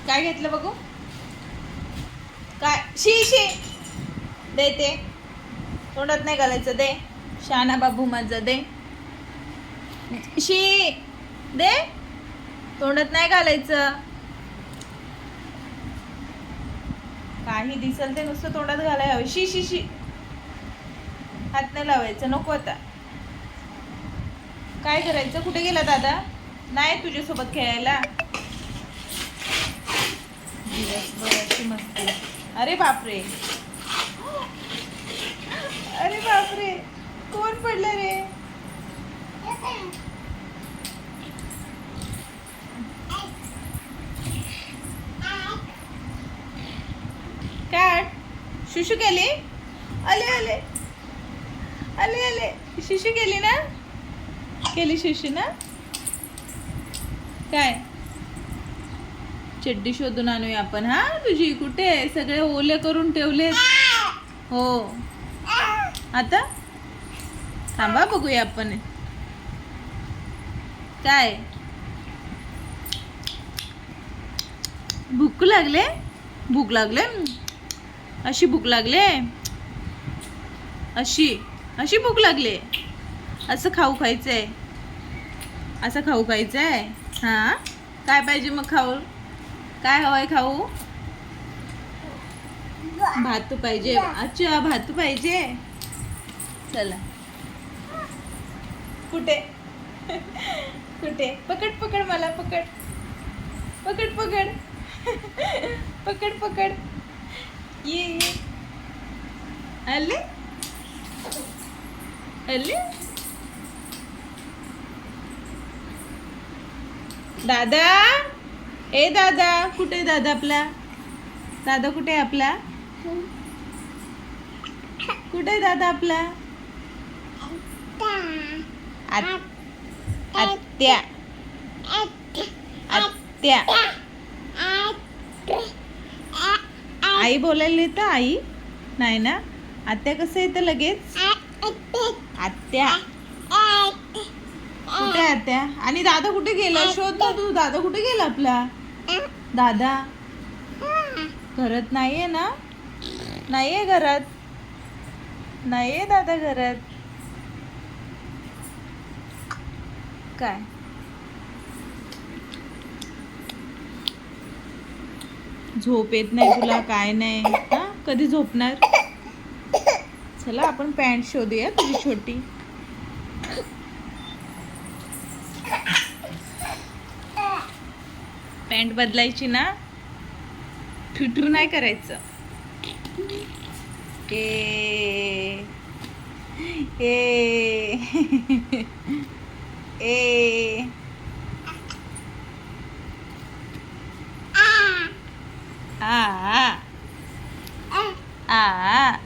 काय घेतलं बघू? काय? शी शी दे ते. तोंडात नाही घालायचं दे. शाना बाबू माझा दे. She they. तोंडात नाही घालायचं. काही दिसल ते नुसतं तोंडात घालाय हवं. शी शी शी. हात नाही लावायचं. नको आता. काय करायचं? कुठे गेला दादा? नाही तुझ्यासोबत खेळायला. दिवसभराची मस्ती. अरे बापरे. अरे बापरे. कोण पडलं रे? काट. शुशू केली? आले आले आले आले. शुशू केली ना? केली शुशू ना? काय? चड्डी शोधून आणूया आपण. हा तुझी कुठे? सगळे ओले करून ठेवले. हो आता थांबा बघूया आपण. काय? भूक लागले? भूक लागले? अशी भूक लागले? अशी अशी भूक लागले? असं खाऊ खायचंय? असं खाऊ खायचंय? हा काय पाहिजे मग खाऊ? काय हवंय खाऊ? भातू पाहिजे. अच्छा भातू पाहिजे. चला. कुठे? कुठे? पकड पकड मला पकड. पकड पकड. पकड पकड. ये आले आले. दादा ए दादा कुठे? दादा आपला दादा कुठे आहे आपला? कुठे आहे दादा आपला? आत्या आत्या. आई बोलायला येतं? आई नाही ना. आत्या कसं येतं लगेच? आत्या. कुठे आहे आत्या? आणि दादा कुठे गेला? शोध ना तू. दादा कुठे गेला आपला? दादा घरात नाहीये ना? नाहीये घरात. नाहीये दादा घरात. काय? झोप येत नाही तुला? काय नाही? हा कधी झोपणार? चला आपण पॅन्ट शोधूया तुझी छोटी. पॅन्ट बदलायची ना? ठुठुर नाही करायचं. ए ए ए आ आ